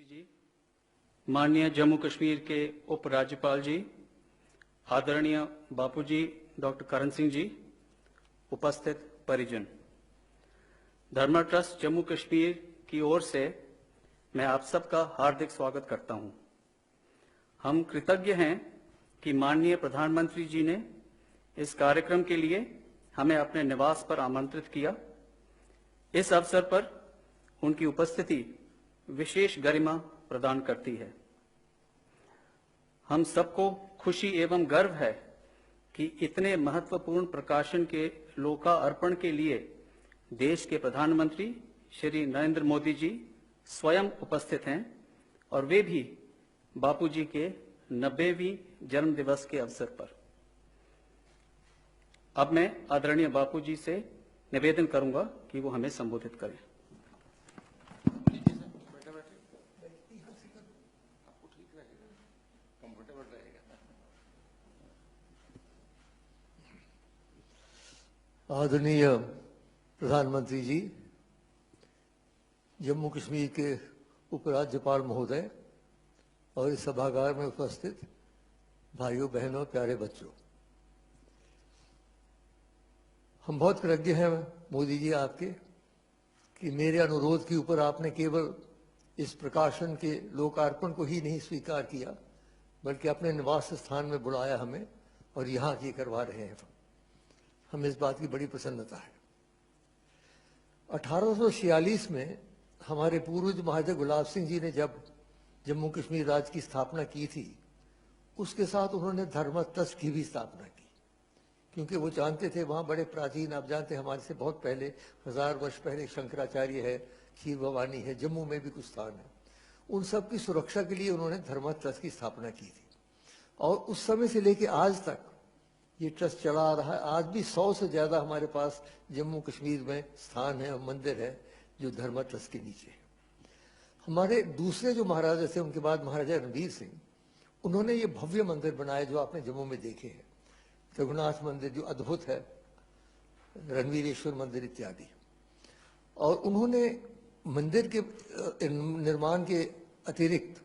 जी, माननीय जम्मू कश्मीर के उपराज्यपाल जी, आदरणीय बापूजी डॉक्टर करण सिंह जी, उपस्थित परिजन, धर्म ट्रस्ट जम्मू कश्मीर की ओर से मैं आप सबका हार्दिक स्वागत करता हूं। हम कृतज्ञ हैं कि माननीय प्रधानमंत्री जी ने इस कार्यक्रम के लिए हमें अपने निवास पर आमंत्रित किया। इस अवसर पर उनकी उपस्थिति विशेष गरिमा प्रदान करती है। हम सबको खुशी एवं गर्व है कि इतने महत्वपूर्ण प्रकाशन के लोकार्पण के लिए देश के प्रधानमंत्री श्री नरेंद्र मोदी जी स्वयं उपस्थित हैं और वे भी बापूजी के 90वीं जन्म दिवस के अवसर पर। अब मैं आदरणीय बापूजी से निवेदन करूंगा कि वो हमें संबोधित करें। आदरणीय प्रधानमंत्री जी, जम्मू कश्मीर के उपराज्यपाल महोदय और इस सभागार में उपस्थित भाइयों बहनों प्यारे बच्चों, हम बहुत कृतज्ञ हैं मोदी जी आपके कि मेरे अनुरोध के ऊपर आपने केवल इस प्रकाशन के लोकार्पण को ही नहीं स्वीकार किया बल्कि अपने निवास स्थान में बुलाया हमें और यहाँ की करवा रहे हैं। हमें इस बात की बड़ी प्रसन्नता है। 1846 में हमारे पूर्वज महाराजा गुलाब सिंह जी ने जब जम्मू कश्मीर राज्य की स्थापना की थी, उसके साथ उन्होंने धर्म ट्रस्ट की भी स्थापना की, क्योंकि वो जानते थे वहाँ बड़े प्राचीन, आप जानते हैं हमारे से बहुत पहले 1000 वर्ष पहले शंकराचार्य है, खीर भवानी है, जम्मू में भी कुछ स्थान है। उन सब की सुरक्षा के लिए उन्होंने धर्म ट्रस्ट की स्थापना की थी और उस समय से लेकर आज तक ये ट्रस्ट चला आ रहा है। आज भी 100 से ज्यादा हमारे पास जम्मू कश्मीर में स्थान है और मंदिर है जो धर्म ट्रस्ट के नीचे है। हमारे दूसरे जो महाराजा थे उनके बाद महाराजा रणवीर सिंह, उन्होंने ये भव्य मंदिर बनाए जो आपने जम्मू में देखे हैं, रघुनाथ मंदिर जो अद्भुत है, रणवीरेश्वर मंदिर इत्यादि। और उन्होंने मंदिर के निर्माण के अतिरिक्त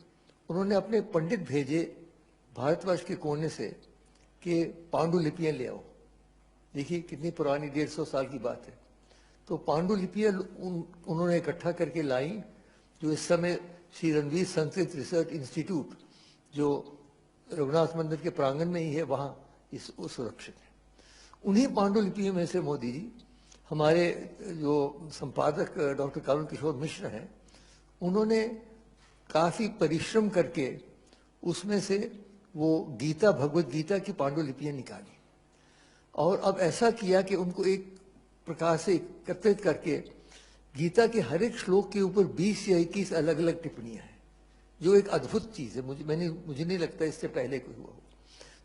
उन्होंने अपने पंडित भेजे भारतवर्ष के कोने से कि पांडुलिपियां ले आओ। देखिए कितनी पुरानी, 150 साल की बात है। तो पांडुलिपियां उन्होंने इकट्ठा करके लाई, जो इस समय श्री रणवीर संस्कृत रिसर्च इंस्टीट्यूट जो रघुनाथ मंदिर के प्रांगण में ही है, वहां सुरक्षित है। उन्हीं पांडुलिपियों में से मोदी जी, हमारे जो संपादक डॉक्टर करुण किशोर मिश्र हैं, उन्होंने काफी परिश्रम करके उसमें से वो गीता, भगवत गीता की पांडुलिपियां निकाली और अब ऐसा किया कि उनको एक प्रकार से एकत्रित करके गीता के हर एक श्लोक के ऊपर 20 या 21 अलग अलग टिप्पणियां हैं, जो एक अद्भुत चीज है। मुझे नहीं लगता इससे पहले कोई हुआ हो।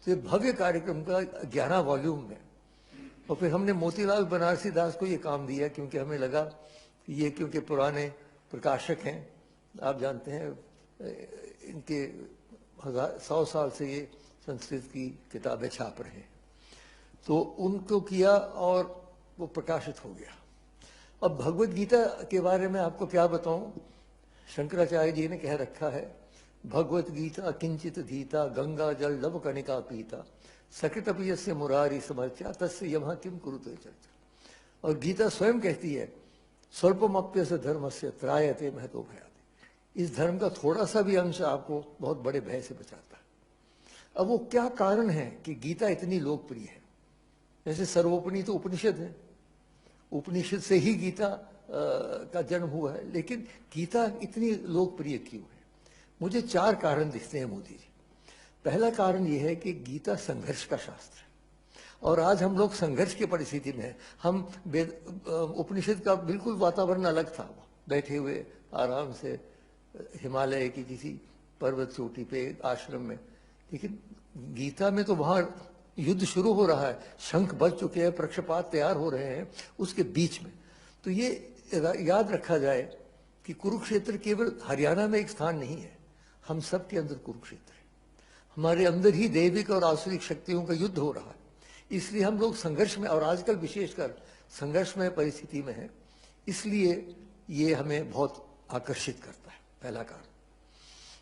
तो ये भव्य कार्यक्रम का 11 वॉल्यूम में, और फिर हमने मोतीलाल बनारसी दास को ये काम दिया क्योंकि हमें लगा कि ये क्योंकि पुराने प्रकाशक हैं, आप जानते हैं इनके 100 साल से ये संस्कृत की किताबें छाप रहे हैं, तो उनको किया और वो प्रकाशित हो गया। अब भगवत गीता के बारे में आपको क्या बताऊं, शंकराचार्य जी ने कह रखा है, भगवत गीता किंचित धीता गंगा जल लव कनिका पीता सकृतपि यस्य मुरारी समर्चा तस्य यमः किम कुरुते चर्चा। और गीता स्वयं कहती है, स्वल्पमप्यस्य धर्मस्य त्रायते महतो भयात्। इस धर्म का थोड़ा सा भी अंश आपको बहुत बड़े भय से बचाता है। अब वो क्या कारण है कि गीता इतनी लोकप्रिय है? जैसे सर्वोपनिषद तो उपनिषद है, उपनिषद से ही गीता का जन्म हुआ है, लेकिन गीता इतनी लोकप्रिय क्यों है? मुझे 4 कारण दिखते हैं मोदी जी। पहला कारण यह है कि गीता संघर्ष का शास्त्र है और आज हम लोग संघर्ष की परिस्थिति में हैं। हम उपनिषद का बिल्कुल वातावरण अलग था, बैठे हुए आराम से हिमालय की किसी पर्वत चोटी पे आश्रम में, लेकिन गीता में तो वहां युद्ध शुरू हो रहा है, शंख बज चुके हैं, पक्षपात तैयार हो रहे हैं उसके बीच में। तो ये याद रखा जाए कि कुरुक्षेत्र केवल हरियाणा में एक स्थान नहीं है, हम सब के अंदर कुरुक्षेत्र है। हमारे अंदर ही दैविक और आसुरिक शक्तियों का युद्ध हो रहा है, इसलिए हम लोग संघर्ष में, और आजकल विशेषकर संघर्ष में परिस्थिति में है, इसलिए ये हमें बहुत आकर्षित करता है, पहला कारण।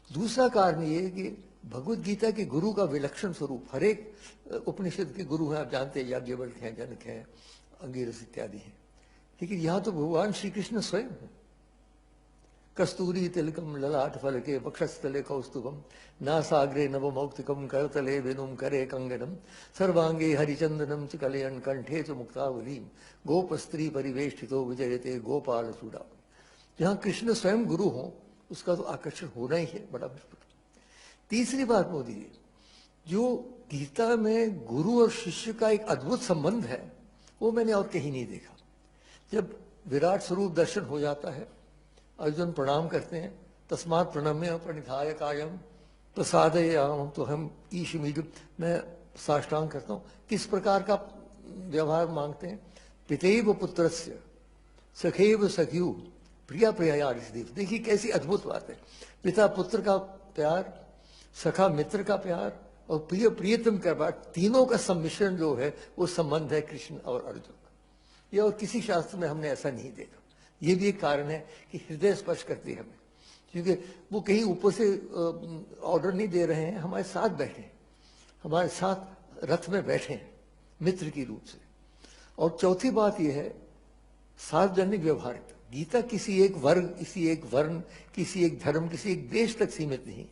दूसरा कारण ये है कि भगवत गीता के गुरु का विलक्षण स्वरूप, हर एक उपनिषद के गुरु हैं, आप जानते हैं, याज्ञवल्क्य हैं, जनक हैं, अंगिरस इत्यादि हैं, लेकिन यहां तो भगवान श्री कृष्ण स्वयं है। कस्तूरी तिलकम ललाट फलके वक्षस्थले कौस्तुभम नासाग्रे नवमौक्तिकम करतले वेणुम करे कंगनम सर्वांगे हरिचंदनम च कलयन कंठे च मुक्तावलीम गोप स्त्री परिवेष्टितो विजयते गोपाल चूड़ा। जहां कृष्ण स्वयं गुरु हो उसका तो आकर्षण होना ही है, बड़ा मुश्किल। तीसरी बात मोदी जी, जो गीता में गुरु और शिष्य का एक अद्भुत संबंध है वो मैंने और कहीं नहीं देखा। जब विराट स्वरूप दर्शन हो जाता है, अर्जुन प्रणाम करते हैं, तस्मात् प्रणम्य प्रणिधाय कायम प्रसादयाम, तो हम ईशमीड, मैं साष्टांग करता हूँ। किस प्रकार का व्यवहार मांगते हैं? पितैव पुत्रस्य सखैव सख्यु प्रिया प्रिया। देखिए कैसी अद्भुत बात है, पिता पुत्र का प्यार, सखा मित्र का प्यार और प्रिय प्रियतम का प्यार, तीनों का सम्मिश्रण जो है वो संबंध है कृष्ण और अर्जुन का। ये और किसी शास्त्र में हमने ऐसा नहीं देखा। ये भी एक कारण है कि हृदय स्पर्श करती है हमें, क्योंकि वो कहीं ऊपर से ऑर्डर नहीं दे रहे हैं, हमारे साथ बैठे हैं, हमारे साथ रथ में बैठे हैं मित्र की रूप से। और चौथी बात यह है सार्वजनिक व्यवहारिता। गीता किसी एक वर्ग, किसी एक वर्ण, किसी एक धर्म, किसी एक देश तक सीमित नहीं।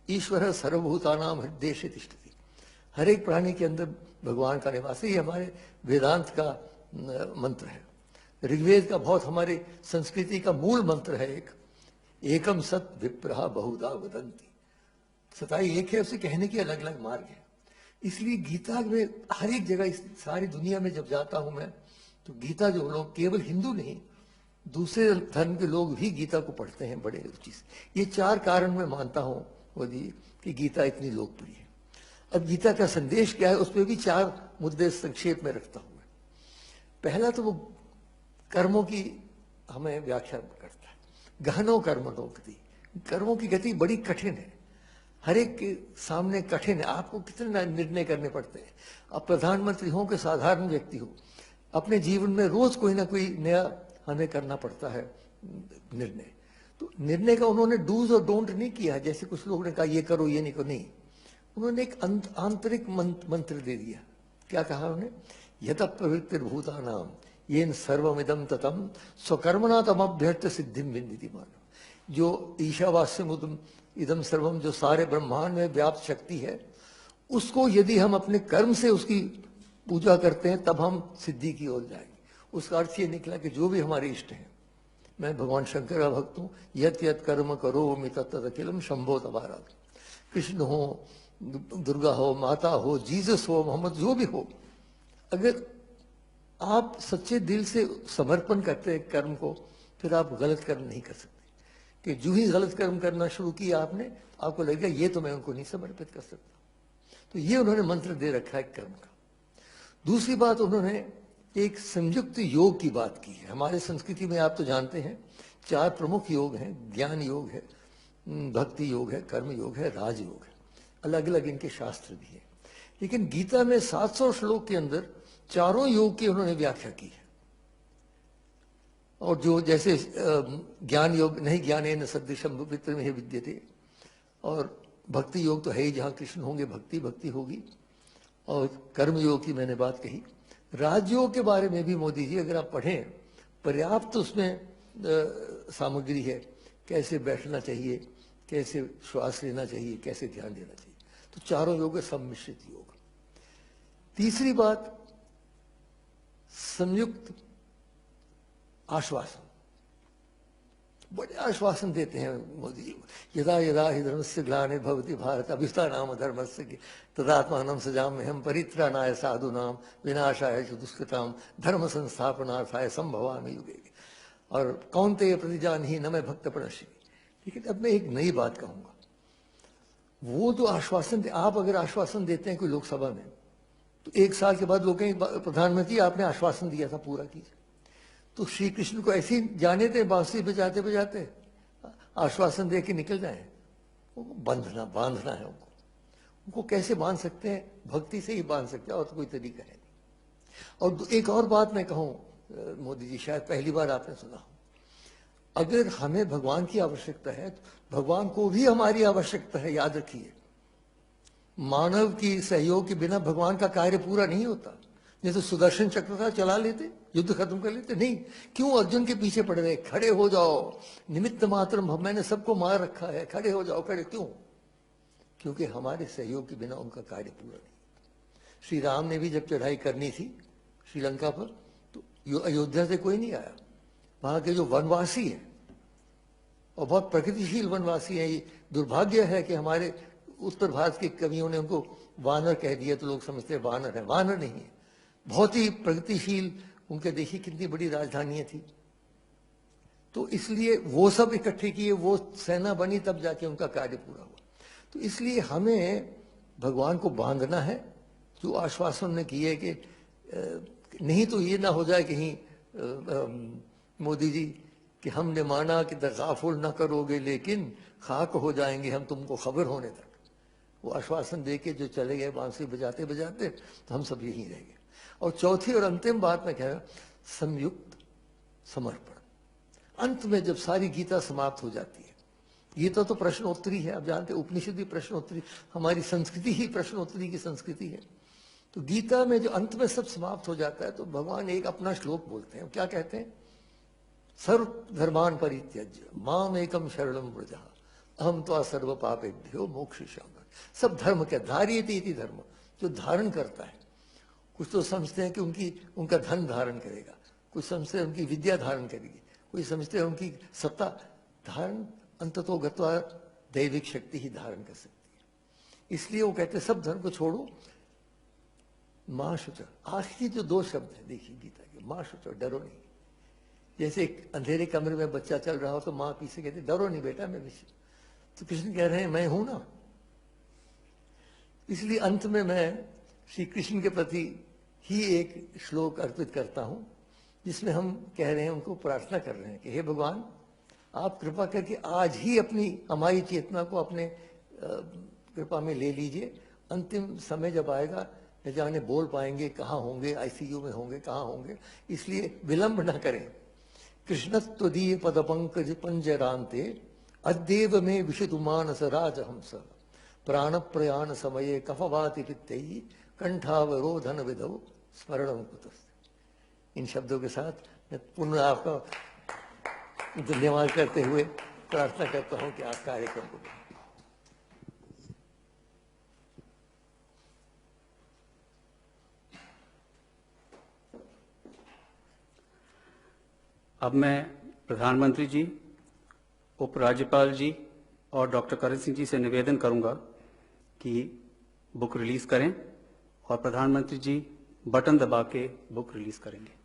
ईश्वर सर्वभूतानां हृदयेषु तिष्ठति, हर एक प्राणी के अंदर भगवान का निवास है। ये हमारे वेदांत का मंत्र है, ऋग्वेद का बहुत हमारी संस्कृति का मूल मंत्र है। एकम सत विप्रहा बहुधा वदंती, सताई एक है, उसे कहने के अलग अलग मार्ग है। इसलिए गीता में हर एक जगह, इस सारी दुनिया में जब जाता हूं मैं, तो गीता जो लोग, केवल हिंदू नहीं, दूसरे धर्म के लोग भी गीता को पढ़ते हैं बड़े रुचि से। ये चार कारण मैं मानता हूं मोदी कि गीता इतनी लोकप्रिय है। अब गीता का संदेश क्या है, उस पर भी चार मुद्दे संक्षेप में रखता हूं मैं। पहला तो वो कर्मों की हमें व्याख्या करता है। गहनो कर्मणो गति, कर्मों की गति बड़ी कठिन है, हर एक के सामने कठिन है। आपको कितने निर्णय करने पड़ते हैं। आप प्रधानमंत्री हो कि साधारण व्यक्ति हो, अपने जीवन में रोज कोई ना कोई नया हमें करना पड़ता है निर्णय। तो निर्णय का उन्होंने डूज और डोंट नहीं किया, जैसे कुछ लोगों ने कहा ये करो ये नहीं करो, नहीं। उन्होंने एक आंतरिक मंत्र दे दिया। क्या कहा उन्होंने? यत प्रवृत्तिर्भूतानां येन सर्वमिदं ततं स्वकर्मणा तमभ्यर्थ सिद्धिं विन्दति मानव। जो ईशावास्यमुदं इदं सर्वम, जो सारे ब्रह्मांड में व्याप्त शक्ति है, उसको यदि हम अपने कर्म से उसकी पूजा करते हैं तब हम सिद्धि की ओर जाएंगे। उसका अर्थ ये निकला कि जो भी हमारे इष्ट हैं, मैं भगवान शंकर का भक्त हूँ, यत यत कर्म करोमि तत् अखिलम शंभो तबारा। कृष्ण हो, दुर्गा हो, माता हो, जीसस हो, मोहम्मद, जो भी हो, अगर आप सच्चे दिल से समर्पण करते हैं कर्म को, फिर आप गलत कर्म नहीं कर सकते। कि जो ही गलत कर्म करना शुरू किया आपने, आपको लगेगा ये तो मैं उनको नहीं समर्पित कर सकता। तो ये उन्होंने मंत्र दे रखा है कर्म का। दूसरी बात, उन्होंने एक संयुक्त योग की बात की है। हमारे संस्कृति में आप तो जानते हैं चार प्रमुख योग हैं, ज्ञान योग है, भक्ति योग है, कर्म योग है, राजयोग है। अलग अलग इनके शास्त्र भी हैं, लेकिन गीता में 700 श्लोक के अंदर चारों योग की उन्होंने व्याख्या की है। और जो जैसे ज्ञान योग नहीं ज्ञानेन सदृशं विप्र में विद्यते, और भक्ति योग तो है ही, जहां कृष्ण होंगे भक्ति भक्ति होगी। और कर्म योग की मैंने बात कही। राजयोग के बारे में भी मोदी जी अगर आप पढ़ें, पर्याप्त उसमें सामग्री है, कैसे बैठना चाहिए, कैसे श्वास लेना चाहिए, कैसे ध्यान देना चाहिए। तो चारों योग सम्मिश्रित योग। तीसरी बात, संयुक्त आश्वासन। बड़े आश्वासन देते हैं मोदी जी। यदा यदा हि धर्मस्य ग्लानिर्भवति भारत अभ्युत्थानाम धर्मस्य तदात्मानं सृजाम्यहं परित्राणाय साधूनां विनाशाय च दुष्कृतां धर्म संस्थापनार्थाय संभवामि युगे। और कौन्तेय प्रतिजानीहि न मैं भक्त प्रणश्यति। लेकिन अब मैं एक नई बात कहूंगा। वो जो आश्वासन, आप अगर आश्वासन देते हैं कोई लोकसभा में, तो 1 साल के बाद लोग कहेंगे प्रधानमंत्री आपने आश्वासन दिया था, पूरा कीजिए। तो श्री कृष्ण को ऐसे ही जाने थे, बांसुरी बजाते बजाते आश्वासन दे के निकल जाए। बांधना है उनको कैसे बांध सकते हैं? भक्ति से ही बांध सकते हैं, और तो कोई तरीका है नहीं। और एक और बात मैं कहूं मोदी जी, शायद पहली बार आपने सुना हो, अगर हमें भगवान की आवश्यकता है तो भगवान को भी हमारी आवश्यकता है, याद रखिए। मानव की सहयोग के बिना भगवान का कार्य पूरा नहीं होता। नहीं तो सुदर्शन चक्र था, चला लेते, युद्ध खत्म कर लेते। नहीं, क्यों अर्जुन के पीछे पड़ रहे? खड़े हो जाओ, निमित्त मात्र, मैंने सबको मार रखा है, खड़े हो जाओ। खड़े क्यों? क्योंकि हमारे सहयोग के बिना उनका कार्य पूरा नहीं। श्री राम ने भी जब चढ़ाई करनी थी श्रीलंका पर, तो अयोध्या से कोई नहीं आया। वहां के जो वनवासी है, और बहुत प्रगतिशील वनवासी है, ये दुर्भाग्य है कि हमारे उत्तर भारत के कवियों ने उनको वानर कह दिया, तो लोग समझते हैं वानर है। वानर नहीं है, बहुत ही प्रगतिशील। उनके देखिए कितनी बड़ी राजधानियां थी। तो इसलिए वो सब इकट्ठे किए, वो सेना बनी, तब जाके उनका कार्य पूरा हुआ। तो इसलिए हमें भगवान को बांधना है, जो आश्वासन ने किए कि नहीं तो ये ना हो जाए कहीं मोदी जी कि हमने माना कि तगाफुल ना करोगे लेकिन खाक हो जाएंगे हम तुमको खबर होने तक। वो आश्वासन दे के जो चले गए बांसुरी बजाते बजाते, तो हम सब यहीं रह गए। और चौथी और अंतिम बात मैं कह रहा, संयुक्त समर्पण। अंत में जब सारी गीता समाप्त हो जाती है, गीता तो प्रश्नोत्तरी है, आप जानते हैं, उपनिषद भी प्रश्नोत्तरी, हमारी संस्कृति ही प्रश्नोत्तरी की संस्कृति है। तो गीता में जो अंत में सब समाप्त हो जाता है, तो भगवान एक अपना श्लोक बोलते हैं। क्या कहते हैं? सर्व धर्मान परित्यज्य माम एकम शरणम व्रज अहम त्वा सर्व पापेभ्यो मोक्षयिष्यामि। सब धर्म क्या? धार्यते इति धर्म, जो धारण करता है। कुछ तो समझते हैं कि उनका धन धारण करेगा, कुछ समझते हैं उनकी विद्या धारण करेगी, कोई समझते हैं उनकी सत्ता धारण, अंततो गत्वा दैविक शक्ति ही धारण कर सकती है। इसलिए वो कहते हैं सब धर्म को छोड़ो, मां शुच। आखिरी जो दो शब्द है देखिए गीता के, मां शुच, डरो नहीं। जैसे एक अंधेरे कमरे में बच्चा चल रहा हो तो मां पीछे कहती डरो नहीं बेटा, मैं पीछे। तो कृष्ण कह रहे हैं मैं हूं ना। इसलिए अंत में मैं श्री कृष्ण के प्रति ही एक श्लोक अर्पित करता हूं, जिसमें हम कह रहे हैं, उनको प्रार्थना कर रहे हैं कि हे भगवान, आप कृपा करके आज ही अपनी हमारी चेतना को अपने कृपा में ले लीजिए। अंतिम समय जब आएगा, न जाने बोल पाएंगे, कहाँ होंगे, आईसीयू में होंगे, कहाँ होंगे, इसलिए विलंब न करें। कृष्णत्वदीय पद पंकज पंजरांते अद्येव में विशतु मानस राजहंस प्राण प्रयाण समये कफवाति पित्तई कंठावरोधन विधौ स्मरणम कुतस्ते। इन शब्दों के साथ मैं पुनः आपका धन्यवाद करते हुए प्रार्थना करता हूं कि आप कार्यक्रम को अब मैं प्रधानमंत्री जी, उपराज्यपाल जी और डॉक्टर करण सिंह जी से निवेदन करूंगा कि बुक रिलीज करें, और प्रधानमंत्री जी बटन दबा के बुक रिलीज करेंगे।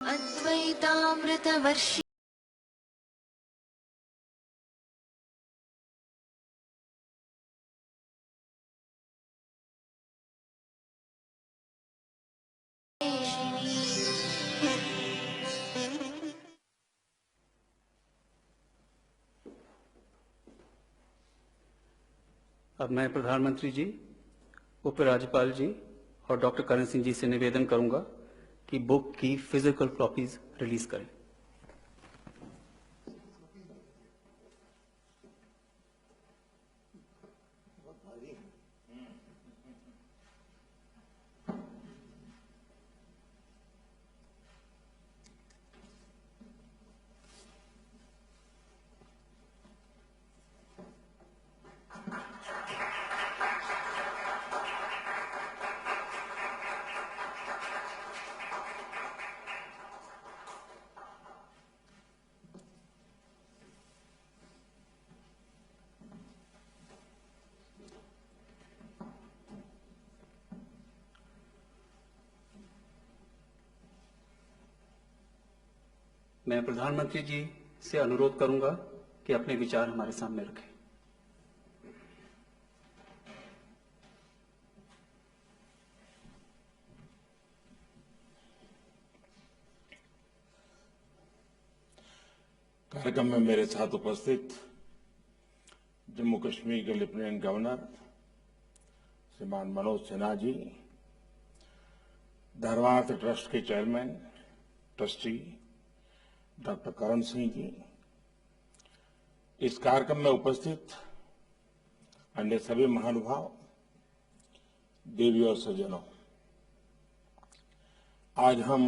अद्वैतामृतवर्षि अब मैं प्रधानमंत्री जी, उपराज्यपाल जी और डॉक्टर करण सिंह जी से निवेदन करूंगा कि बुक की फिजिकल कॉपीज रिलीज करें। मैं प्रधानमंत्री जी से अनुरोध करूंगा कि अपने विचार हमारे सामने रखें। कार्यक्रम में मेरे साथ उपस्थित जम्मू कश्मीर के लेफ्टिनेंट गवर्नर श्रीमान मनोज सिन्हा जी, धर्मार्थ ट्रस्ट के chairman trustee doctor Karan Singh ji, इस कार्यक्रम में उपस्थित अन्य सभी महानुभाव, देवी और सज्जनों, आज हम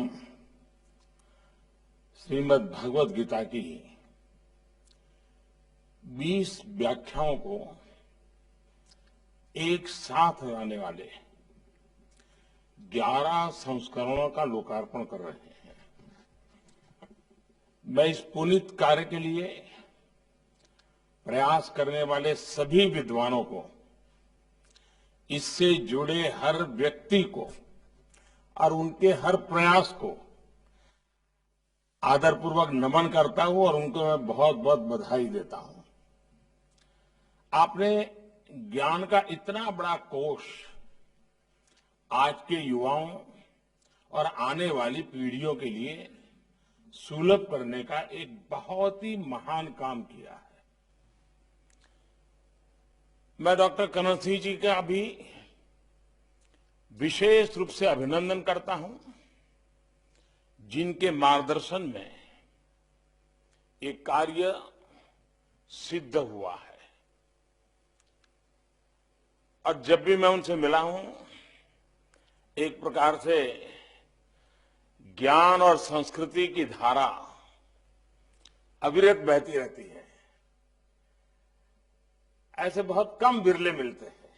श्रीमद् भगवद गीता की 20 व्याख्याओं को एक साथ लाने वाले 11 संस्करणों का लोकार्पण कर रहे हैं। मैं इस पुनीत कार्य के लिए प्रयास करने वाले सभी विद्वानों को, इससे जुड़े हर व्यक्ति को और उनके हर प्रयास को आदरपूर्वक नमन करता हूं और उनको मैं बहुत बहुत बधाई देता हूं। आपने ज्ञान का इतना बड़ा कोष आज के युवाओं और आने वाली पीढ़ियों के लिए सुलभ करने का एक बहुत ही महान काम किया है। मैं डॉक्टर करण सिंह जी का भी विशेष रूप से अभिनंदन करता हूं, जिनके मार्गदर्शन में ये कार्य सिद्ध हुआ है। और जब भी मैं उनसे मिला हूं, एक प्रकार से ज्ञान और संस्कृति की धारा अविरत बहती रहती है। ऐसे बहुत कम बिरले मिलते हैं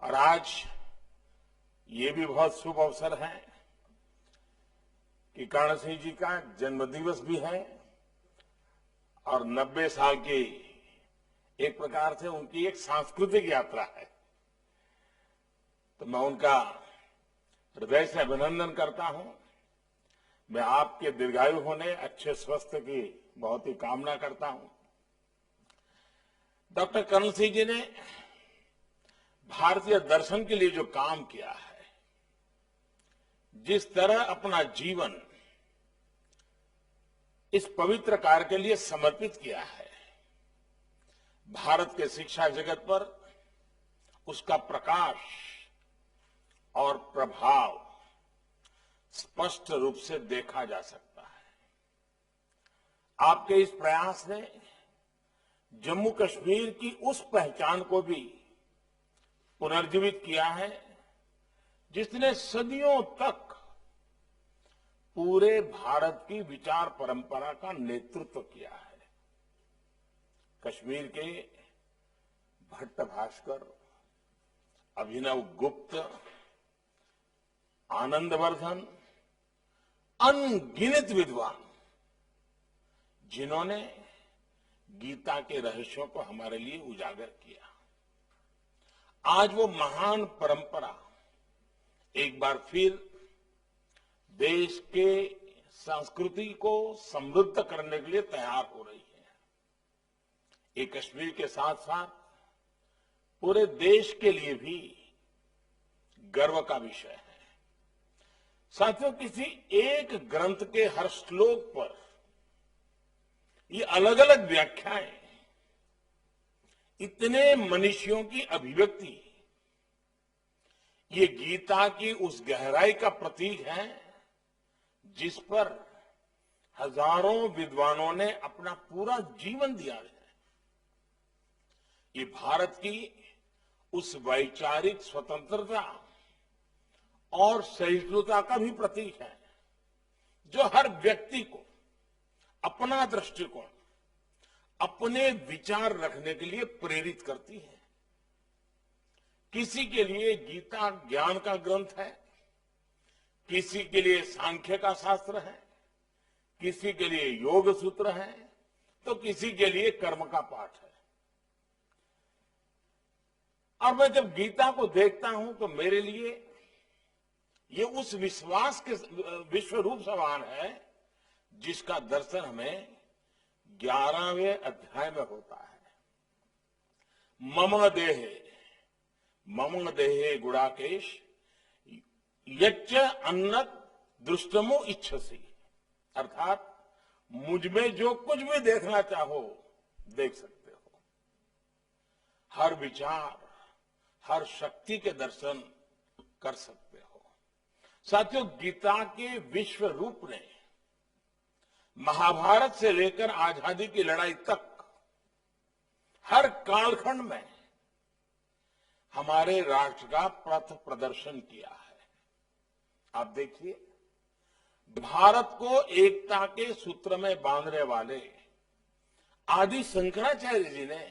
और आज ये भी बहुत शुभ अवसर है कि कर्ण सिंह जी का जन्मदिवस भी है और 90 साल की एक प्रकार से उनकी एक सांस्कृतिक यात्रा है। तो मैं उनका हृदय से अभिनंदन करता हूं। मैं आपके दीर्घायु होने, अच्छे स्वास्थ्य की बहुत ही कामना करता हूं। डॉक्टर कर्ण सिंह जी ने भारतीय दर्शन के लिए जो काम किया है, जिस तरह अपना जीवन इस पवित्र कार्य के लिए समर्पित किया है, भारत के शिक्षा जगत पर उसका प्रकाश और प्रभाव स्पष्ट रूप से देखा जा सकता है। आपके इस प्रयास ने जम्मू कश्मीर की उस पहचान को भी पुनर्जीवित किया है जिसने सदियों तक पूरे भारत की विचार परंपरा का नेतृत्व किया है। कश्मीर के भट्ट भास्कर, अभिनव गुप्त, आनंदवर्धन, अनगिनत विद्वान, जिन्होंने गीता के रहस्यों को हमारे लिए उजागर किया। आज वो महान परंपरा एक बार फिर देश के संस्कृति को समृद्ध करने के लिए तैयार हो रही है। ये कश्मीर के साथ साथ पूरे देश के लिए भी गर्व का विषय है। साथियों, किसी एक ग्रंथ के हर श्लोक पर ये अलग अलग व्याख्याएं, इतने मनीषियों की अभिव्यक्ति, ये गीता की उस गहराई का प्रतीक है जिस पर हजारों विद्वानों ने अपना पूरा जीवन दिया है। ये भारत की उस वैचारिक स्वतंत्रता और सहिष्णुता का भी प्रतीक है जो हर व्यक्ति को अपना दृष्टिकोण, अपने विचार रखने के लिए प्रेरित करती है। किसी के लिए गीता ज्ञान का ग्रंथ है, किसी के लिए सांख्य का शास्त्र है, किसी के लिए योग सूत्र है, तो किसी के लिए कर्म का पाठ है। और मैं जब गीता को देखता हूं तो मेरे लिए ये उस विश्वास के विश्व रूप समान है जिसका दर्शन हमें 11वें अध्याय में होता है। मम देहे गुड़ाकेश यच्च अन्नत दृष्टमो इच्छसी, अर्थात मुझ में जो कुछ भी देखना चाहो देख सकते हो। हर विचार, हर शक्ति के दर्शन कर सकते हो। साथियों, गीता के विश्व रूप ने महाभारत से लेकर आजादी की लड़ाई तक हर कालखंड में हमारे राष्ट्र का पथ प्रदर्शन किया है। आप देखिए, भारत को एकता के सूत्र में बांधने वाले आदि शंकराचार्य जी ने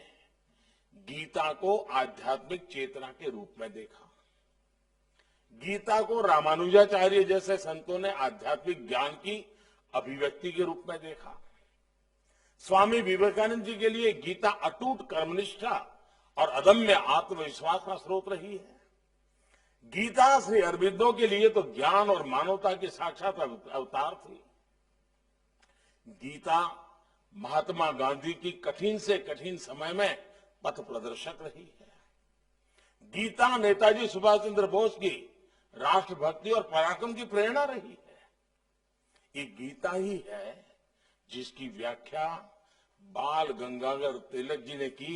गीता को आध्यात्मिक चेतना के रूप में देखा। गीता को रामानुजाचार्य जैसे संतों ने आध्यात्मिक ज्ञान की अभिव्यक्ति के रूप में देखा। स्वामी विवेकानंद जी के लिए गीता अटूट कर्मनिष्ठा और अदम्य आत्मविश्वास का स्रोत रही है। गीता श्री अरबिंदो के लिए तो ज्ञान और मानवता की साक्षात अवतार थी। गीता महात्मा गांधी की कठिन से कठिन समय में पथ प्रदर्शक रही है। गीता नेताजी सुभाष चंद्र बोस की राष्ट्रभक्ति और पराक्रम की प्रेरणा रही है। ये गीता ही है जिसकी व्याख्या बाल गंगाधर तिलक जी ने की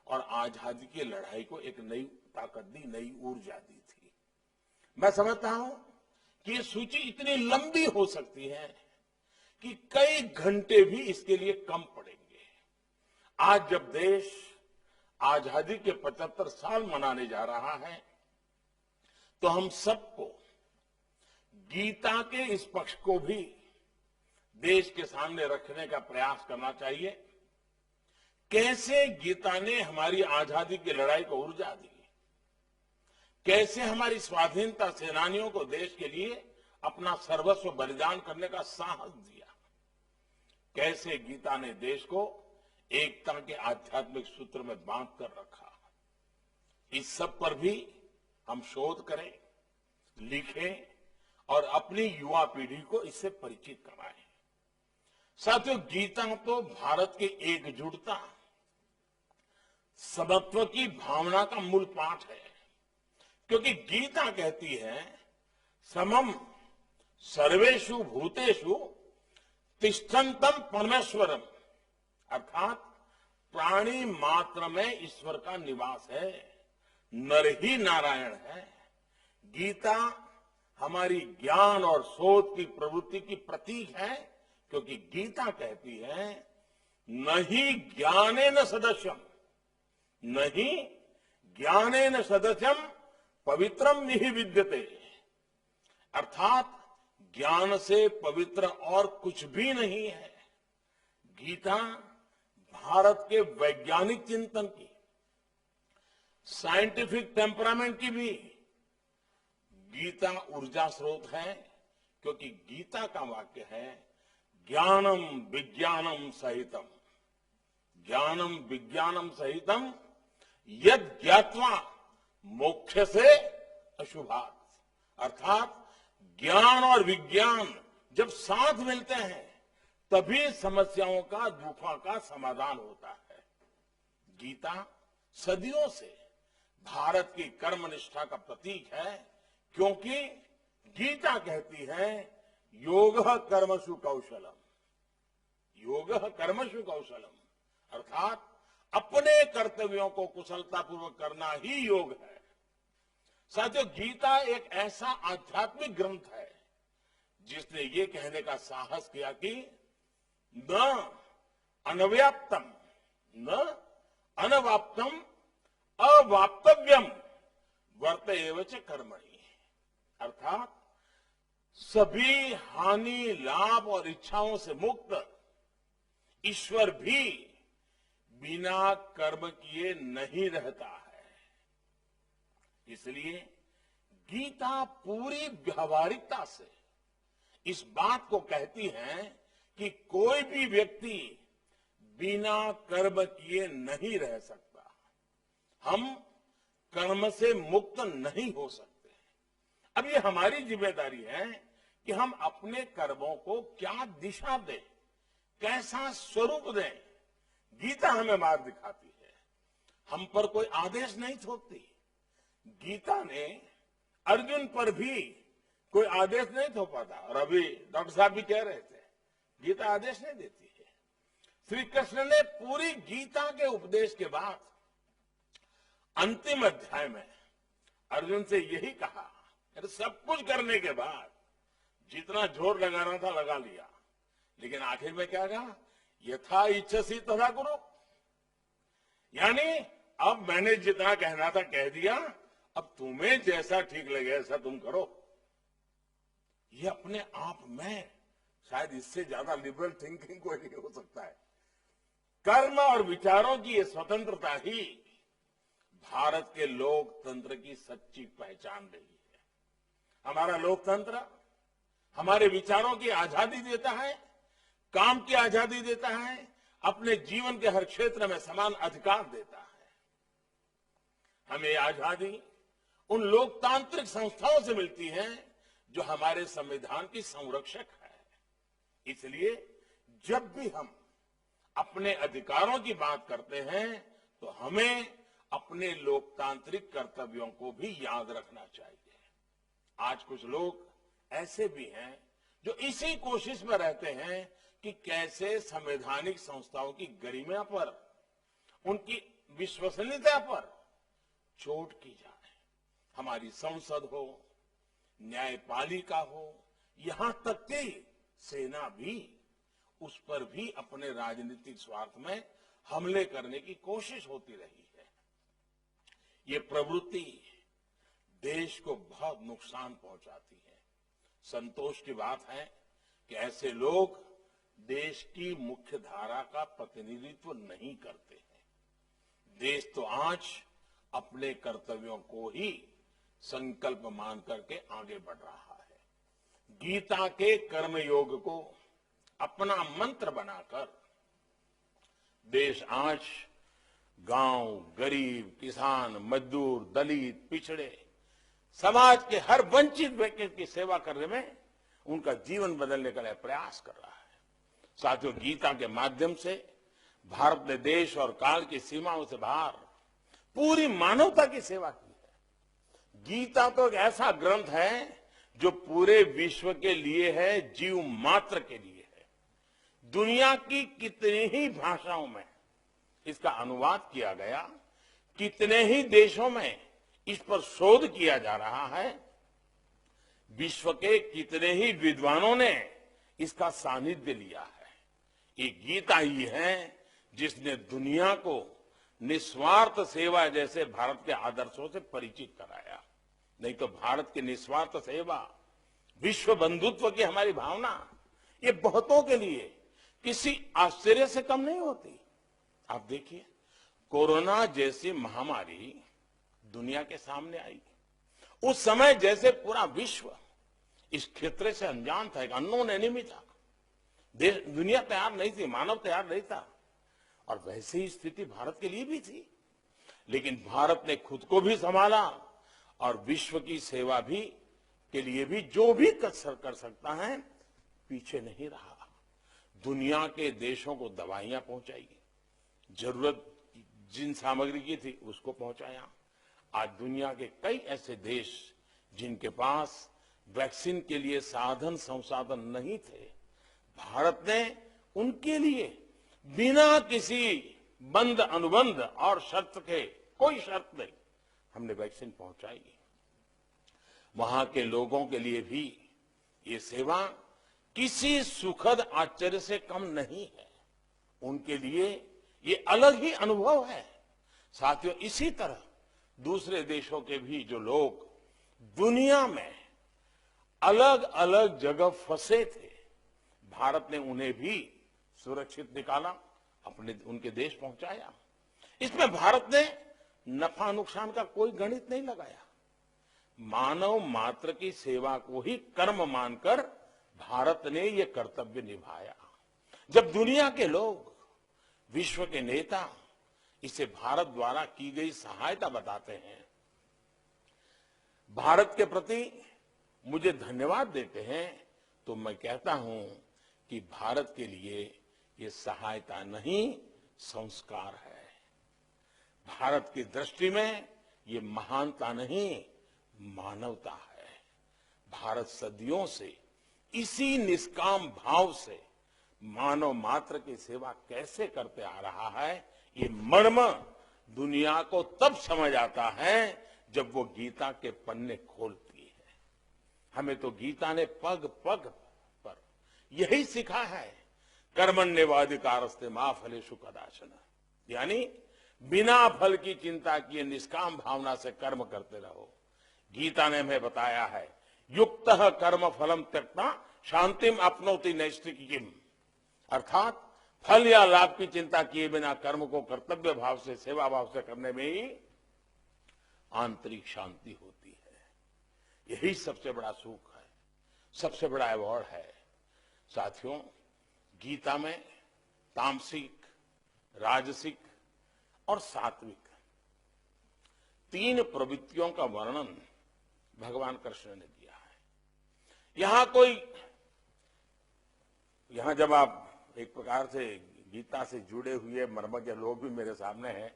और आजादी की लड़ाई को एक नई ताकत दी, नई ऊर्जा दी थी। मैं समझता हूं कि ये सूची इतनी लंबी हो सकती है कि कई घंटे भी इसके लिए कम पड़ेंगे। आज जब देश आजादी के 75 साल मनाने जा रहा है, तो हम सबको गीता के इस पक्ष को भी देश के सामने रखने का प्रयास करना चाहिए। कैसे गीता ने हमारी आजादी की लड़ाई को ऊर्जा दी, कैसे हमारी स्वाधीनता सेनानियों को देश के लिए अपना सर्वस्व बलिदान करने का साहस दिया, कैसे गीता ने देश को एकता के आध्यात्मिक सूत्र में बांध कर रखा। इस सब पर भी हम शोध करें, लिखें और अपनी युवा पीढ़ी को इससे परिचित कराएं। साथियों, गीता तो भारत की एकजुटता, समत्व की भावना का मूल पाठ है, क्योंकि गीता कहती है समम सर्वेषु भूतेषु तिष्ठन्तम परमेश्वरम, अर्थात प्राणी मात्र में ईश्वर का निवास है, नर ही नारायण है। गीता हमारी ज्ञान और शोध की प्रवृत्ति की प्रतीक है, क्योंकि गीता कहती है न ही ज्ञानेन सदस्यम, न ही ज्ञानेन सदस्यम पवित्रम निहि विद्यते, अर्थात ज्ञान से पवित्र और कुछ भी नहीं है। गीता भारत के वैज्ञानिक चिंतन की, साइंटिफिक टेम्परामेंट की भी गीता ऊर्जा स्रोत है, क्योंकि गीता का वाक्य है ज्ञानम विज्ञानम सहितम, ज्ञानम विज्ञानम सहितम यद ज्ञात्वा मोक्ष से अशुभात, अर्थात ज्ञान और विज्ञान जब साथ मिलते हैं तभी समस्याओं का, दुखों का समाधान होता है। गीता सदियों से भारत की कर्मनिष्ठा का प्रतीक है, क्योंकि गीता कहती है योगः कर्मसु कौशलम, योगः कर्मसु कौशलम, अर्थात अपने कर्तव्यों को कुशलतापूर्वक करना ही योग है। साथियों, गीता एक ऐसा आध्यात्मिक ग्रंथ है जिसने ये कहने का साहस किया कि न अनव्याप्तम न अनवाप्तम अवाप्तव्यम वर्त एव च कर्मणि, अर्थात सभी हानि, लाभ और इच्छाओं से मुक्त ईश्वर भी बिना कर्म किए नहीं रहता है। इसलिए गीता पूरी व्यावहारिकता से इस बात को कहती है कि कोई भी व्यक्ति बिना कर्म किए नहीं रह सकता। हम कर्म से मुक्त नहीं हो सकते। अब ये हमारी जिम्मेदारी है कि हम अपने कर्मों को क्या दिशा दें, कैसा स्वरूप दें। गीता हमें मार्ग दिखाती है, हम पर कोई आदेश नहीं थोपती। गीता ने अर्जुन पर भी कोई आदेश नहीं थोपा था, और अभी डॉक्टर साहब भी कह रहे थे गीता आदेश नहीं देती है। श्री कृष्ण ने पूरी गीता के उपदेश के बाद अंतिम अध्याय में अर्जुन से यही कहा, अरे सब कुछ करने के बाद जितना जोर लगाना था लगा लिया, लेकिन आखिर में क्या कहा, यथा इच्छसी तथा कुरु। यानी अब मैंने जितना कहना था कह दिया, अब तुम्हें जैसा ठीक लगे ऐसा तुम करो। ये अपने आप में शायद इससे ज्यादा लिबरल थिंकिंग कोई नहीं हो सकता है। कर्म और विचारों की ये स्वतंत्रता ही भारत के लोकतंत्र की सच्ची पहचान रही है। हमारा लोकतंत्र हमारे विचारों की आजादी देता है, काम की आजादी देता है, अपने जीवन के हर क्षेत्र में समान अधिकार देता है। हमें आजादी उन लोकतांत्रिक संस्थाओं से मिलती है जो हमारे संविधान की संरक्षक है। इसलिए जब भी हम अपने अधिकारों की बात करते हैं तो हमें अपने लोकतांत्रिक कर्तव्यों को भी याद रखना चाहिए। आज कुछ लोग ऐसे भी हैं जो इसी कोशिश में रहते हैं कि कैसे संवैधानिक संस्थाओं की गरिमा पर, उनकी विश्वसनीयता पर चोट की जाए। हमारी संसद हो, न्यायपालिका हो, यहां तक कि सेना भी उस पर भी अपने राजनीतिक स्वार्थ में हमले करने की कोशिश होती रही है। ये प्रवृत्ति देश को बहुत नुकसान पहुंचाती है। संतोष की बात है कि ऐसे लोग देश की मुख्य धारा का प्रतिनिधित्व नहीं करते हैं। देश तो आज अपने कर्तव्यों को ही संकल्प मान करके आगे बढ़ रहा है। गीता के कर्मयोग को अपना मंत्र बनाकर देश आज गांव, गरीब, किसान, मजदूर, दलित, पिछड़े समाज के हर वंचित व्यक्ति की सेवा करने में उनका जीवन बदलने का प्रयास कर रहा है। साथियों, गीता के माध्यम से भारत ने देश और काल की सीमाओं से बाहर पूरी मानवता की सेवा की है। गीता तो एक ऐसा ग्रंथ है जो पूरे विश्व के लिए है, जीव मात्र के लिए है। दुनिया की कितनी ही भाषाओं में इसका अनुवाद किया गया, कितने ही देशों में इस पर शोध किया जा रहा है, विश्व के कितने ही विद्वानों ने इसका सानिध्य लिया है। ये गीता ही है जिसने दुनिया को निस्वार्थ सेवा जैसे भारत के आदर्शों से परिचित कराया। नहीं तो भारत की निस्वार्थ सेवा, विश्व बंधुत्व की हमारी भावना, ये बहुतों के लिए किसी आश्चर्य से कम नहीं होती। आप देखिए, कोरोना जैसी महामारी दुनिया के सामने आई, उस समय जैसे पूरा विश्व इस क्षेत्र से अनजान था, एक अननोन एनिमी था। दुनिया तैयार नहीं थी, मानव तैयार नहीं था, और वैसे ही स्थिति भारत के लिए भी थी। लेकिन भारत ने खुद को भी संभाला और विश्व की सेवा भी के लिए भी जो भी कर सकता है पीछे नहीं रहा। दुनिया के देशों को दवाइयां पहुंचाई, जरूरत जिन सामग्री की थी उसको पहुंचाया। आज दुनिया के कई ऐसे देश जिनके पास वैक्सीन के लिए साधन संसाधन नहीं थे, भारत ने उनके लिए बिना किसी बंद अनुबंध और शर्त के, कोई शर्त नहीं, हमने वैक्सीन पहुंचाई। वहां के लोगों के लिए भी ये सेवा किसी सुखद आश्चर्य से कम नहीं है। उनके लिए ये अलग ही अनुभव है। साथियों, इसी तरह दूसरे देशों के भी जो लोग दुनिया में अलग अलग जगह फंसे थे, भारत ने उन्हें भी सुरक्षित निकाला, उनके देश पहुंचाया। इसमें भारत ने नफा नुकसान का कोई गणित नहीं लगाया। मानव मात्र की सेवा को ही कर्म मानकर भारत ने ये कर्तव्य निभाया। जब दुनिया के लोग, विश्व के नेता इसे भारत द्वारा की गई सहायता बताते हैं, भारत के प्रति मुझे धन्यवाद देते हैं, तो मैं कहता हूं कि भारत के लिए ये सहायता नहीं, संस्कार है। भारत की दृष्टि में ये महानता नहीं, मानवता है। भारत सदियों से इसी निष्काम भाव से मानव मात्र की सेवा कैसे करते आ रहा है, ये मर्म दुनिया को तब समझ आता है जब वो गीता के पन्ने खोलती है। हमें तो गीता ने पग पग पर यही सिखा है, कर्मण्येवाधिकारस्ते मा फलेषु कदाचन, यानी बिना फल की चिंता किए निष्काम भावना से कर्म करते रहो। गीता ने हमें बताया है, युक्तः कर्म फलम त्यक्त्वा शांतिम अपनोति नैष्ठिकीम्, अर्थात फल या लाभ की चिंता किए बिना कर्म को कर्तव्य भाव से, सेवा भाव से करने में ही आंतरिक शांति होती है। यही सबसे बड़ा सुख है, सबसे बड़ा अवॉर्ड है। साथियों, गीता में तामसिक, राजसिक और सात्विक 3 प्रवृत्तियों का वर्णन भगवान कृष्ण ने दिया है। यहां जब आप एक प्रकार से गीता से जुड़े हुए मर्मज्ञ लोग भी मेरे सामने हैं,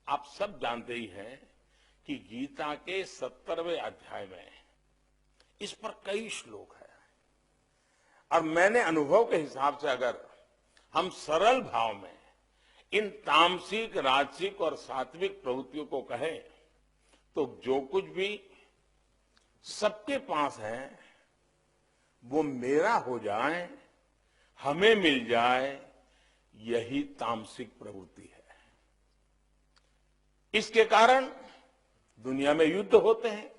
आप सब जानते ही हैं कि गीता के 70वें अध्याय में इस पर कई श्लोक हैं। और मैंने अनुभव के हिसाब से अगर हम सरल भाव में इन तामसिक, राजसिक और सात्विक प्रवृत्तियों को कहें तो जो कुछ भी सबके पास है वो मेरा हो जाए, हमें मिल जाए, यही तामसिक प्रवृत्ति है। इसके कारण दुनिया में युद्ध होते हैं,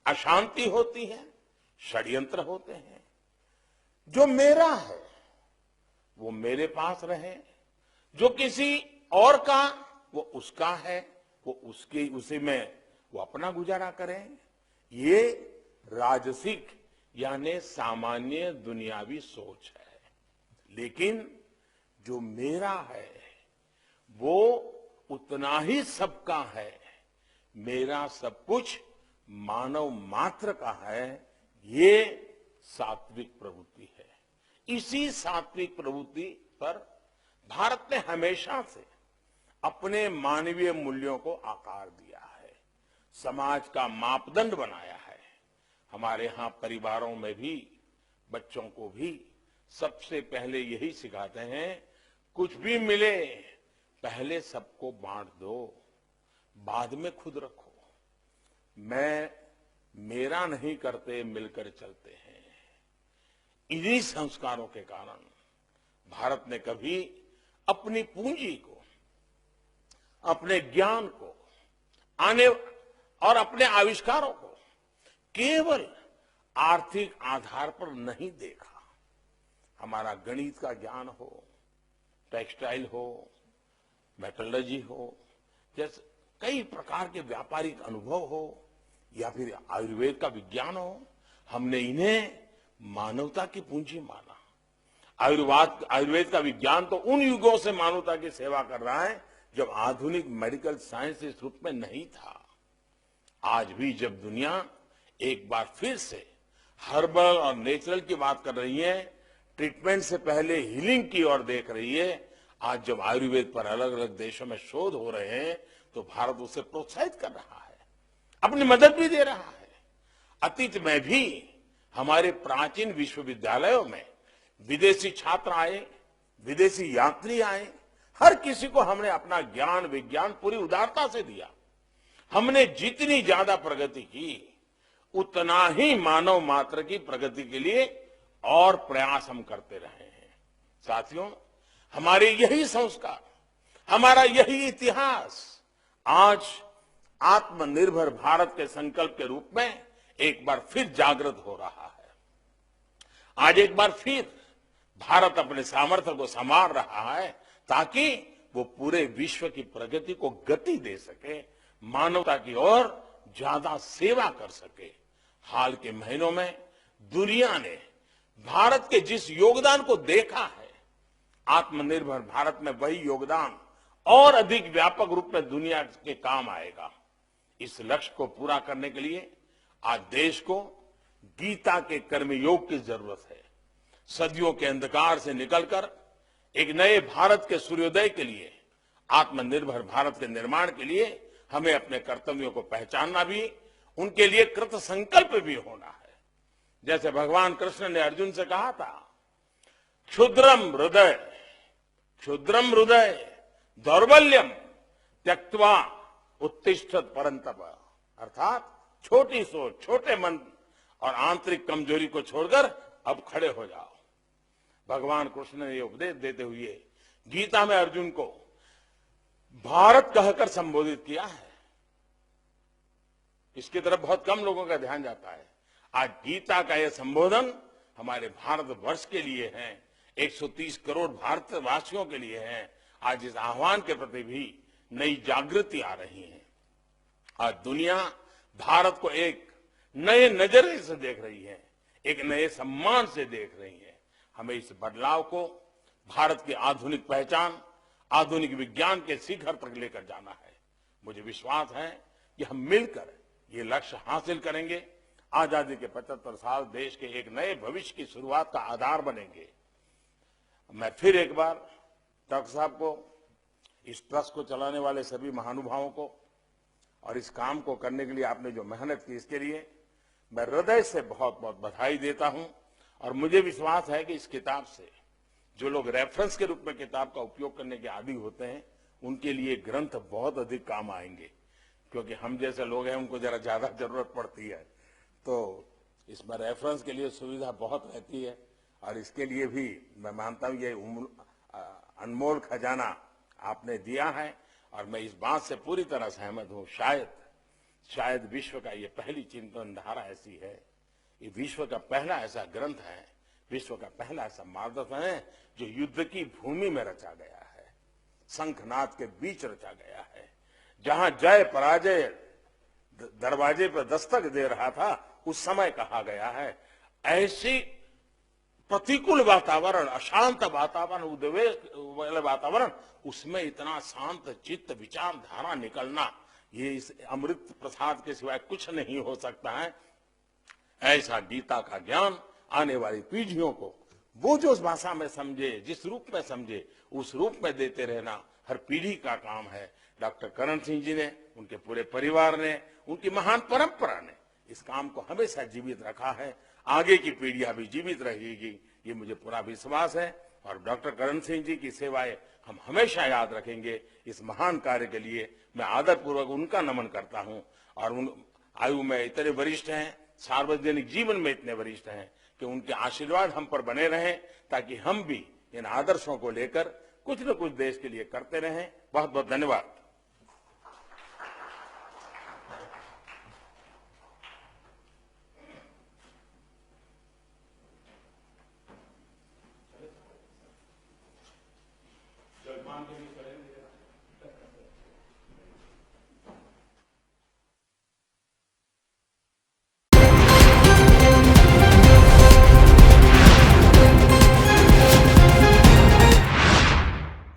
अशांति होती है, षड्यंत्र होते हैं। जो मेरा है वो मेरे पास रहे, जो किसी और का वो उसका है, वो उसी में वो अपना गुजारा करें। ये राजसिक यानी सामान्य दुनियावी सोच है। लेकिन जो मेरा है वो उतना ही सबका है। मेरा सब कुछ मानव मात्र का है, ये सात्विक प्रवृत्ति है। इसी सात्विक प्रवृत्ति पर भारत ने हमेशा से अपने मानवीय मूल्यों को आकार दिया है, समाज का मापदंड बनाया है। हमारे यहां परिवारों में भी, बच्चों को भी सबसे पहले यही सिखाते हैं, कुछ भी मिले पहले सबको बांट दो, बाद में खुद रखो। मेरा नहीं करते, मिलकर चलते हैं। इन्हीं संस्कारों के कारण भारत ने कभी अपनी पूंजी को, अपने ज्ञान को, और अपने आविष्कारों को केवल आर्थिक आधार पर नहीं देखा। हमारा गणित का ज्ञान हो, टेक्सटाइल हो, मेटलर्जी हो, जैसे कई प्रकार के व्यापारिक अनुभव हो, या फिर आयुर्वेद का विज्ञान हो, हमने इन्हें मानवता की पूंजी माना। आयुर्वेद का विज्ञान तो उन युगों से मानवता की सेवा कर रहा है जब आधुनिक मेडिकल साइंस इस रूप में नहीं था। आज भी जब दुनिया एक बार फिर से हर्बल और नेचुरल की बात कर रही है, ट्रीटमेंट से पहले हीलिंग की ओर देख रही है, आज जब आयुर्वेद पर अलग अलग देशों में शोध हो रहे हैं तो भारत उसे प्रोत्साहित कर रहा है, अपनी मदद भी दे रहा है। अतीत में भी हमारे प्राचीन विश्वविद्यालयों में विदेशी छात्र आए, विदेशी यात्री आए, हर किसी को हमने अपना ज्ञान विज्ञान पूरी उदारता से दिया। हमने जितनी ज्यादा प्रगति की उतना ही मानव मात्र की प्रगति के लिए और प्रयास हम करते रहे हैं। साथियों, हमारे यही संस्कार, हमारा यही इतिहास आज आत्मनिर्भर भारत के संकल्प के रूप में एक बार फिर जागृत हो रहा है। आज एक बार फिर भारत अपने सामर्थ्य को संभाल रहा है ताकि वो पूरे विश्व की प्रगति को गति दे सके, मानवता की ओर ज्यादा सेवा कर सके। हाल के महीनों में दुनिया ने भारत के जिस योगदान को देखा है, आत्मनिर्भर भारत में वही योगदान और अधिक व्यापक रूप में दुनिया के काम आएगा। इस लक्ष्य को पूरा करने के लिए आज देश को गीता के कर्मयोग की जरूरत है। सदियों के अंधकार से निकलकर एक नए भारत के सूर्योदय के लिए, आत्मनिर्भर भारत के निर्माण के लिए हमें अपने कर्तव्यों को पहचानना भी, उनके लिए कृत संकल्प भी होना है। जैसे भगवान कृष्ण ने अर्जुन से कहा था, क्षुद्रम हृदय दौर्बल्यम त्यक्त्वा उत्तिष्ठत परंतप, अर्थात छोटी सोच, छोटे मन और आंतरिक कमजोरी को छोड़कर अब खड़े हो जाओ। भगवान कृष्ण ने यह उपदेश देते हुए गीता में अर्जुन को भारत कहकर संबोधित किया है। इसकी तरफ बहुत कम लोगों का ध्यान जाता है। आज गीता का यह संबोधन हमारे भारतवर्ष के लिए है, 130 करोड़ भारतवासियों के लिए है। आज इस आह्वान के प्रति भी नई जागृति आ रही है। आज दुनिया भारत को एक नए नजरिए से देख रही है, एक नए सम्मान से देख रही है। हमें इस बदलाव को भारत की आधुनिक पहचान, आधुनिक विज्ञान के शिखर तक लेकर जाना है। मुझे विश्वास है कि हम मिलकर ये लक्ष्य हासिल करेंगे। आजादी के 75 साल देश के एक नए भविष्य की शुरुआत का आधार बनेंगे। मैं फिर एक बार डॉक्टर साहब को, इस ट्रस्ट को चलाने वाले सभी महानुभावों को और इस काम को करने के लिए आपने जो मेहनत की, इसके लिए मैं हृदय से बहुत बहुत बधाई देता हूं। और मुझे विश्वास है कि इस किताब से जो लोग रेफरेंस के रूप में किताब का उपयोग करने के आदी होते हैं, उनके लिए ग्रंथ बहुत अधिक काम आएंगे, क्योंकि हम जैसे लोग हैं उनको जरा ज्यादा जरूरत पड़ती है। तो इसमें रेफरेंस के लिए सुविधा बहुत रहती है और इसके लिए भी मैं मानता हूं ये अनमोल खजाना आपने दिया है। और मैं इस बात से पूरी तरह सहमत हूं, शायद विश्व का ये पहली चिंतन धारा ऐसी है, ये विश्व का पहला ऐसा ग्रंथ है, विश्व का पहला ऐसा मार्गदर्शन है जो युद्ध की भूमि में रचा गया है, शंखनाद के बीच रचा गया है, जहां जय पराजय दरवाजे पर दस्तक दे रहा था, उस समय कहा गया है। ऐसी प्रतिकूल वातावरण, अशांत वातावरण, उद्वेग वाले वातावरण, उसमें इतना शांत चित्त विचारधारा निकलना, ये इस अमृत प्रसाद के सिवाय कुछ नहीं हो सकता है। ऐसा गीता का ज्ञान आने वाली पीढ़ियों को वो जो उस भाषा में समझे, जिस रूप में समझे, उस रूप में देते रहना हर पीढ़ी का काम है। डॉक्टर करण सिंह जी ने, उनके पूरे परिवार ने, उनकी महान परंपरा ने इस काम को हमेशा जीवित रखा है। आगे की पीढ़ियां भी जीवित रहेगी, ये मुझे पूरा विश्वास है। और डॉक्टर करण सिंह जी की सेवाएं हम हमेशा याद रखेंगे। इस महान कार्य के लिए मैं आदरपूर्वक उनका नमन करता हूं। और उन आयु में इतने वरिष्ठ हैं, सार्वजनिक जीवन में इतने वरिष्ठ हैं कि उनके आशीर्वाद हम पर बने रहें, ताकि हम भी इन आदर्शों को लेकर कुछ न कुछ देश के लिए करते रहें। बहुत बहुत धन्यवाद।